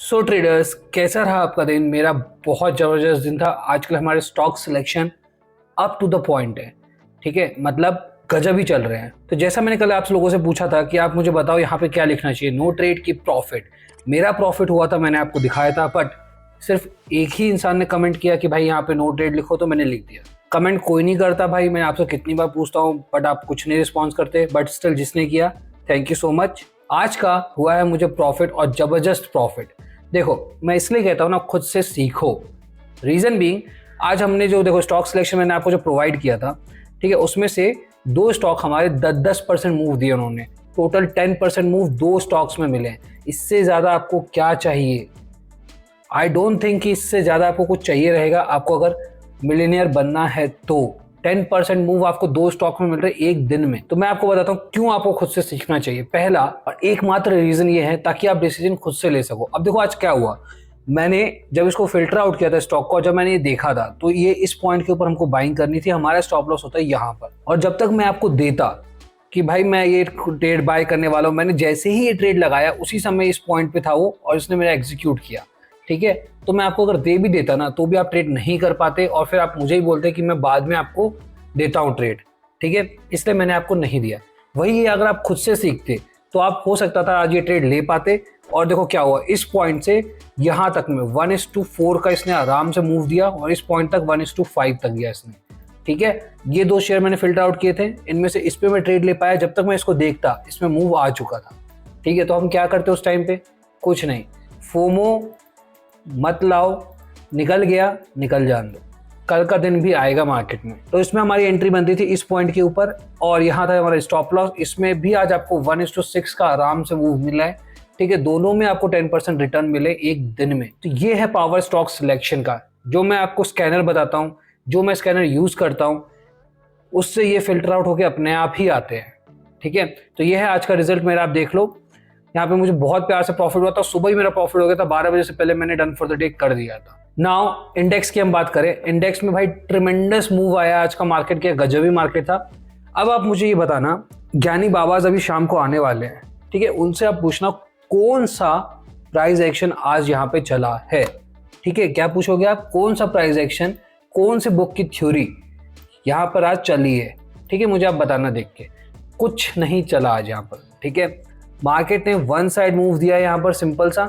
सो traders, कैसा रहा आपका दिन? मेरा बहुत ज़बरदस्त दिन था। आजकल हमारे stock selection up to the point है। ठीक है, मतलब गजब ही चल रहे हैं। तो जैसा मैंने कल आप लोगों से पूछा था कि आप मुझे बताओ यहाँ पे क्या लिखना चाहिए, नो ट्रेड की प्रॉफिट। मेरा प्रॉफिट हुआ था, मैंने आपको दिखाया था, बट सिर्फ एक ही इंसान ने कमेंट किया कि भाई यहाँ पे नो ट्रेड लिखो, तो मैंने लिख दिया। कमेंट कोई नहीं करता भाई, मैं आपसे कितनी बार पूछता हूँ बट आप कुछ नहीं रिस्पॉन्स करते। बट स्टिल जिसने किया, थैंक यू सो मच। आज का हुआ है मुझे प्रॉफिट, और जबरदस्त प्रॉफिट। देखो, मैं इसलिए कहता हूँ ना, खुद से सीखो। रीजन बीइंग, आज हमने जो देखो स्टॉक सिलेक्शन मैंने आपको जो प्रोवाइड किया था, ठीक है, उसमें से दो स्टॉक हमारे 10% मूव दिए उन्होंने। टोटल 10% मूव दो स्टॉक्स में मिले। इससे ज्यादा आपको क्या चाहिए? आई डोंट थिंक कि इससे ज्यादा आपको कुछ चाहिए रहेगा, आपको अगर मिलियनियर बनना है तो। 10% मूव आपको दो स्टॉक में मिल रहे एक दिन में। तो मैं आपको बताता हूँ क्यों आपको खुद से सीखना चाहिए। पहला और एकमात्र रीजन ये है ताकि आप डिसीजन खुद से ले सको। अब देखो आज क्या हुआ, मैंने जब इसको फिल्टर आउट किया था स्टॉक को, जब मैंने ये देखा था तो ये इस पॉइंट के ऊपर हमको बाइंग करनी थी। हमारा स्टॉप लॉस होता है यहाँ पर। और जब तक मैं आपको देता कि भाई मैं ये ट्रेड बाय करने वाला हूँ, मैंने जैसे ही ये ट्रेड लगाया उसी समय इस पॉइंट पे था वो, और इसने मेरा एग्जीक्यूट किया। ठीक है, तो मैं आपको अगर दे भी देता ना तो भी आप ट्रेड नहीं कर पाते, और फिर आप मुझे ही बोलते कि मैं बाद में आपको देता हूँ ट्रेड। ठीक है, इसलिए मैंने आपको नहीं दिया। वही अगर आप खुद से सीखते तो आप हो सकता था आज ये ट्रेड ले पाते। और देखो क्या हुआ, इस पॉइंट से यहाँ तक में 1:4 का इसने आराम से मूव दिया, और इस पॉइंट तक 1:5 तक गया इसने। ठीक है, ये दो शेयर मैंने फिल्टर आउट किए थे, इनमें से इस पे मैं ट्रेड ले पाया। जब तक मैं इसको देखता इसमें मूव आ चुका था। ठीक है, तो हम क्या करते उस टाइम पे? कुछ नहीं, फोमो मत लाओ, निकल गया निकल जान दो, कल का दिन भी आएगा मार्केट में। तो इसमें हमारी एंट्री बनती थी इस पॉइंट के ऊपर, और यहाँ था हमारा स्टॉप लॉस। इसमें भी आज आपको 1:6 का आराम से मूव मिला है। ठीक है, दोनों में आपको 10% रिटर्न मिले एक दिन में। तो ये है पावर स्टॉक सिलेक्शन का। जो मैं आपको स्कैनर बताता हूँ, जो मैं स्कैनर यूज करता हूँ, उससे ये फिल्टर आउट होकर अपने आप ही आते हैं। ठीक है, तो ये है आज का रिजल्ट मेरा, आप देख लो। यहाँ पे मुझे बहुत प्यार से प्रॉफिट हुआ था, सुबह ही मेरा प्रॉफिट हो गया था, 12 बजे से पहले मैंने डन फॉर द डे कर दिया था। नाउ इंडेक्स की हम बात करें, इंडेक्स में भाई ट्रिमेंडस मूव आया आज का। मार्केट के गजब ही मार्केट था। अब आप मुझे ये बताना, ज्ञानी बाबाज अभी शाम को आने वाले हैं, ठीक है, उनसे आप पूछना कौन सा प्राइस एक्शन आज यहाँ पे चला है। ठीक है, क्या पूछोगे आप? कौन सा प्राइस एक्शन, कौन से बुक की थ्योरी यहाँ पर आज चली है। ठीक है, मुझे आप बताना देख के। कुछ नहीं चला आज यहाँ पर। ठीक है, मार्केट ने वन साइड मूव दिया यहाँ पर, सिंपल सा।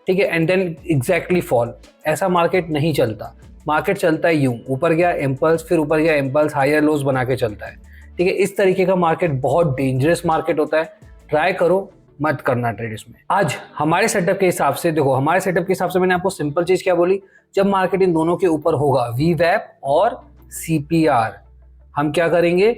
ठीक है, एंड देन एग्जैक्टली फॉल। ऐसा मार्केट नहीं चलता। मार्केट चलता है यूं, ऊपर गया इम्पल्स, फिर ऊपर गया इम्पल्स, हायर लोज बना के चलता है। ठीक है, इस तरीके का मार्केट बहुत डेंजरस मार्केट होता है। ट्राई करो मत करना ट्रेड इसमें। आज हमारे सेटअप के हिसाब से देखो, हमारे सेटअप के हिसाब से मैंने आपको सिंपल चीज क्या बोली, जब मार्केट इन दोनों के ऊपर होगा, वीवैप और सीपीआर, हम क्या करेंगे?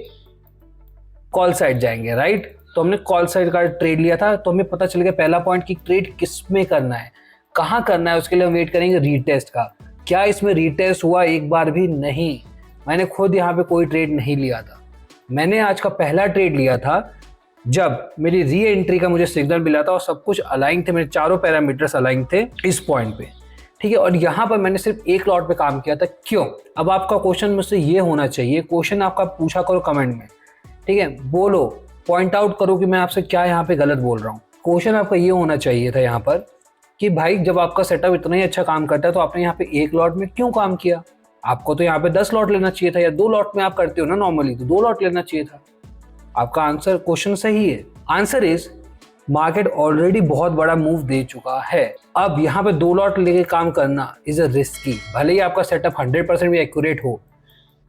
कॉल साइड जाएंगे, राइट। तो हमने कॉल साइड का ट्रेड लिया था, तो हमें पता चल गया पहला पॉइंट की ट्रेड किस में करना है, कहाँ करना है। उसके लिए हम वेट करेंगे रीटेस्ट का। क्या इसमें रीटेस्ट हुआ? एक बार भी नहीं। मैंने खुद यहाँ पे कोई ट्रेड नहीं लिया था। मैंने आज का पहला ट्रेड लिया था जब मेरी री एंट्री का मुझे सिग्नल मिला था, और सब कुछ अलाइन थे, मेरे चारों पैरामीटर्स अलाइन थे इस पॉइंट पे। ठीक है, और यहाँ पर मैंने सिर्फ एक लॉट पे काम किया था। क्यों? अब आपका क्वेश्चन मुझसे ये होना चाहिए, क्वेश्चन आपका पूछा करो कमेंट में। ठीक है, बोलो, पॉइंट आउट करो कि मैं आपसे क्या यहाँ पे गलत बोल रहा हूँ। क्वेश्चन आपका ये होना चाहिए था यहाँ पर कि भाई जब आपका सेटअप इतना ही अच्छा काम करता है तो आपने यहाँ पे एक लॉट में क्यों काम किया? आपको तो यहाँ पे 10 लॉट लेना चाहिए था, या 2 लॉट में आप करते हो ना नॉर्मली, तो 2 लॉट लेना चाहिए था। आपका आंसर, क्वेश्चन सही है। आंसर इज, मार्केट ऑलरेडी बहुत बड़ा मूव दे चुका है। अब यहाँ पे 2 लॉट लेके काम करना इज अ रिस्की। भले ही आपका सेटअप 100% भी एक्यूरेट हो,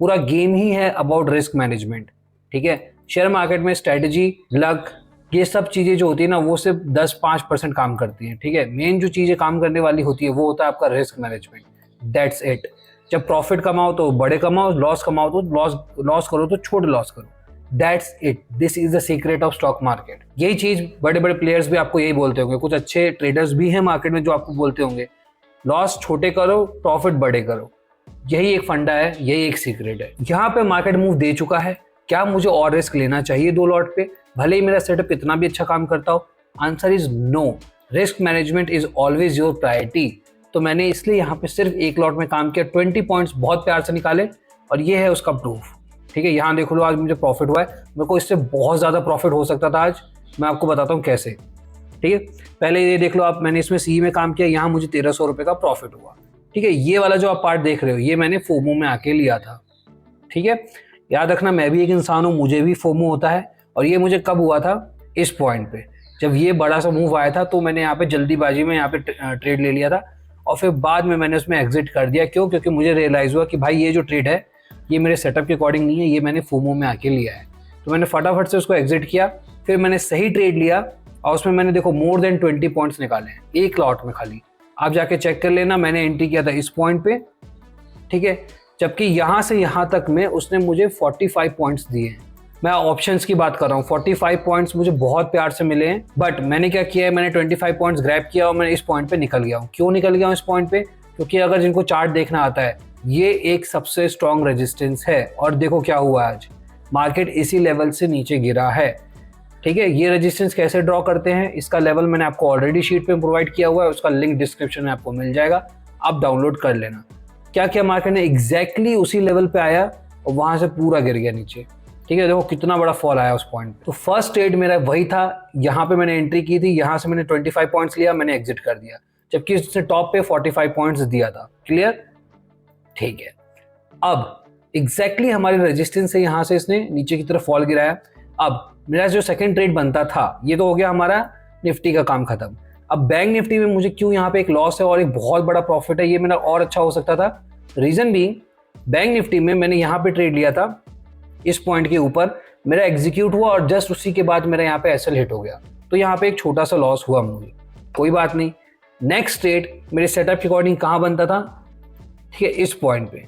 पूरा गेम ही है अबाउट रिस्क मैनेजमेंट। ठीक है, शेयर मार्केट में स्ट्रेटजी, लक, ये सब चीजें जो होती है ना, वो सिर्फ 10-5% काम करती हैं। ठीक है, मेन जो चीजें काम करने वाली होती है वो होता है आपका रिस्क मैनेजमेंट। That's it. जब प्रॉफिट कमाओ तो बड़े कमाओ, लॉस कमाओ तो लॉस करो तो छोटे लॉस करो। That's it, this is the secret of stock market. यही चीज बड़े बड़े प्लेयर्स भी आपको यही बोलते होंगे, कुछ अच्छे ट्रेडर्स भी हैं मार्केट में जो आपको बोलते होंगे, लॉस छोटे करो, प्रॉफिट बड़े करो। यही एक फंडा है, यही एक सीक्रेट है। यहाँ पे मार्केट मूव दे चुका है, क्या मुझे और रिस्क लेना चाहिए 2 लॉट पे, भले ही मेरा सेटअप इतना भी अच्छा काम करता हो? Answer is no. Risk management is always your priority. तो मैंने इसलिए यहाँ पे सिर्फ एक लॉट में काम किया, 20 पॉइंट्स बहुत प्यार से निकाले, और ये है उसका प्रूफ। ठीक है, यहाँ देख लो, आज मुझे प्रॉफिट हुआ है। मेरे को इससे बहुत ज्यादा प्रॉफिट हो सकता था आज, मैं आपको बताता हूँ कैसे। ठीक है, पहले ये देख लो आप, मैंने इसमें सी में काम किया, यहाँ मुझे 1300 रुपये का प्रॉफिट हुआ। ठीक है, ये वाला जो आप पार्ट देख रहे हो ये मैंने फोमो में आके लिया था। ठीक है, याद रखना मैं भी एक इंसान हूँ, मुझे भी फोमो होता है, और ये मुझे कब हुआ था, इस पॉइंट पे जब ये बड़ा सा मूव आया था, तो मैंने यहाँ पे जल्दीबाजी में यहाँ पे ट्रेड ले लिया था, और फिर बाद में मैंने उसमें एग्जिट कर दिया। क्यों? क्योंकि मुझे रियलाइज़ हुआ कि भाई ये जो ट्रेड है ये मेरे सेटअप के अकॉर्डिंग नहीं है, ये मैंने फोमो में आके लिया है। तो मैंने फटाफट से उसको एग्जिट किया, फिर मैंने सही ट्रेड लिया, और उसमें मैंने देखो मोर देन 20 पॉइंट्स निकाले हैं एक लॉट में खाली। आप जाके चेक कर लेना, मैंने एंट्री किया था इस पॉइंट पे। ठीक है, जबकि यहाँ से यहाँ तक में उसने मुझे 45 पॉइंट्स दिए हैं। मैं ऑप्शंस की बात कर रहा हूँ, 45 पॉइंट्स मुझे बहुत प्यार से मिले हैं, बट मैंने क्या किया है, मैंने 25 पॉइंट्स ग्रैब किया और मैं इस पॉइंट पे निकल गया हूँ। क्यों निकल गया हूँ इस पॉइंट पे? क्योंकि अगर जिनको चार्ट देखना आता है, ये एक सबसे स्ट्रॉन्ग रेजिस्टेंस है, और देखो क्या हुआ आज, मार्केट इसी लेवल से नीचे गिरा है। ठीक है, ये रेजिस्टेंस कैसे ड्रॉ करते हैं, इसका लेवल मैंने आपको ऑलरेडी शीट पे प्रोवाइड किया हुआ है, उसका लिंक डिस्क्रिप्शन में आपको मिल जाएगा, आप डाउनलोड कर लेना। क्या क्या मार्केट ने एग्जैक्टली उसी लेवल पे आया और वहां से पूरा गिर गया नीचे। ठीक है, देखो कितना बड़ा फॉल आया उस पॉइंट पे। तो फर्स्ट ट्रेड मेरा वही था, यहाँ पे मैंने एंट्री की थी, यहाँ से मैंने 25 पॉइंट्स लिया, मैंने एग्जिट कर दिया, जबकि उसने टॉप पे 45 पॉइंट्स दिया था। क्लियर? ठीक है, अब एग्जैक्टली हमारे रेजिस्टेंस से यहाँ से इसने नीचे की तरफ फॉल गिराया। अब मेरा जो सेकंड ट्रेड बनता था, ये तो हो गया हमारा निफ्टी का काम खत्म। अब बैंक निफ्टी में मुझे क्यों यहाँ पे एक लॉस है और एक बहुत बड़ा प्रॉफिट है, ये मेरा और अच्छा हो सकता था। रीजन बीइंग, बैंक निफ्टी में मैंने यहाँ पे ट्रेड लिया था इस पॉइंट के ऊपर, मेरा एग्जीक्यूट हुआ और जस्ट उसी के बाद मेरा यहाँ पे एसएल हिट हो गया, तो यहाँ पे एक छोटा सा लॉस हुआ मुझे, कोई बात नहीं। नेक्स्ट ट्रेड मेरे सेटअप के अकॉर्डिंग कहाँ बनता था, ठीक है, इस पॉइंट पे,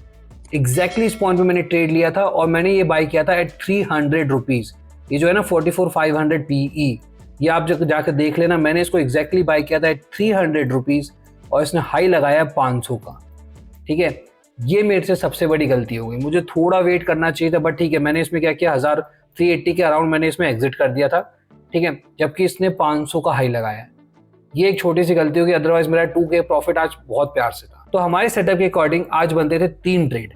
एग्जैक्टली इस पॉइंट पे मैंने ट्रेड लिया था, और मैंने ये बाय किया था एट 300 रुपीज। ये जो है ना 44,500 PE, ये आप जाकर देख लेना, मैंने इसको एग्जैक्टली बाय किया था एट 300 रुपीज, और इसने हाई लगाया 500 का। ठीक है, ये मेरे से सबसे बड़ी गलती हो गई, मुझे थोड़ा वेट करना चाहिए था, बट ठीक है, मैंने इसमें क्या किया, 1380 के अराउंड मैंने इसमें एग्जिट कर दिया था। ठीक है, जबकि इसने 500 का हाई लगाया, ये एक छोटी सी गलती होगी, अदरवाइज मेरा 2K प्रॉफिट आज बहुत प्यार से था। तो हमारे सेटअप के अकॉर्डिंग आज बनते थे 3 ट्रेड,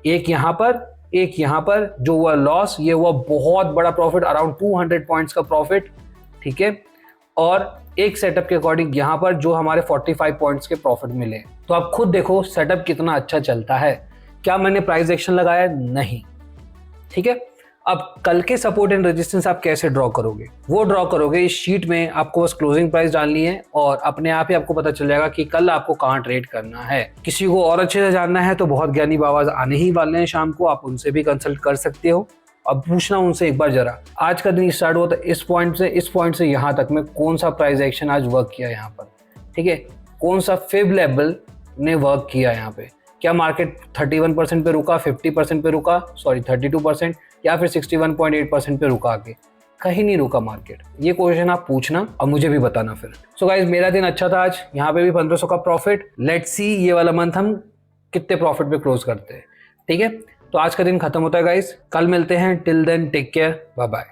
एक यहाँ पर, एक यहाँ पर, जो हुआ लॉस, ये हुआ बहुत बड़ा प्रॉफिट, अराउंड 200 पॉइंट्स का प्रॉफिट। ठीक है, और एक सेटअप के अकॉर्डिंग यहाँ पर जो हमारे 45 पॉइंट्स के प्रॉफिट मिले। तो आप खुद देखो सेटअप कितना अच्छा चलता है। क्या मैंने प्राइस एक्शन लगाया? नहीं। ठीक है, अब कल के सपोर्ट एंड रेजिस्टेंस आप कैसे ड्रॉ करोगे, वो ड्रॉ करोगे इस शीट में, आपको बस क्लोजिंग प्राइस डालनी है और अपने आप ही आपको पता चल जाएगा कि कल आपको कहाँ ट्रेड करना है। किसी को और अच्छे से जानना है तो बहुत ज्ञानी बाबा आने ही वाले हैं शाम को, आप उनसे भी कंसल्ट कर सकते हो। अब पूछना उनसे एक बार जरा, आज का दिन स्टार्ट हुआ था इस पॉइंट से यहाँ तक में कौन सा प्राइस एक्शन आज वर्क किया यहाँ पर। ठीक है, कौन सा फिब लेवल ने वर्क किया यहाँ पे, क्या मार्केट 31% पे रुका, 50% पे रुका, सॉरी 32%, या फिर 61.8% पे रुका आके, कहीं नहीं रुका मार्केट। ये क्वेश्चन आप पूछना और मुझे भी बताना फिर। सो गाइज, मेरा दिन अच्छा था आज, यहाँ पे भी 1500 का प्रॉफिट। लेट्स सी ये वाला मंथ हम कितने प्रॉफिट पे क्लोज करते हैं। ठीक है, तो आज का दिन खत्म होता है गाइज, कल मिलते हैं, till then take care, bye bye.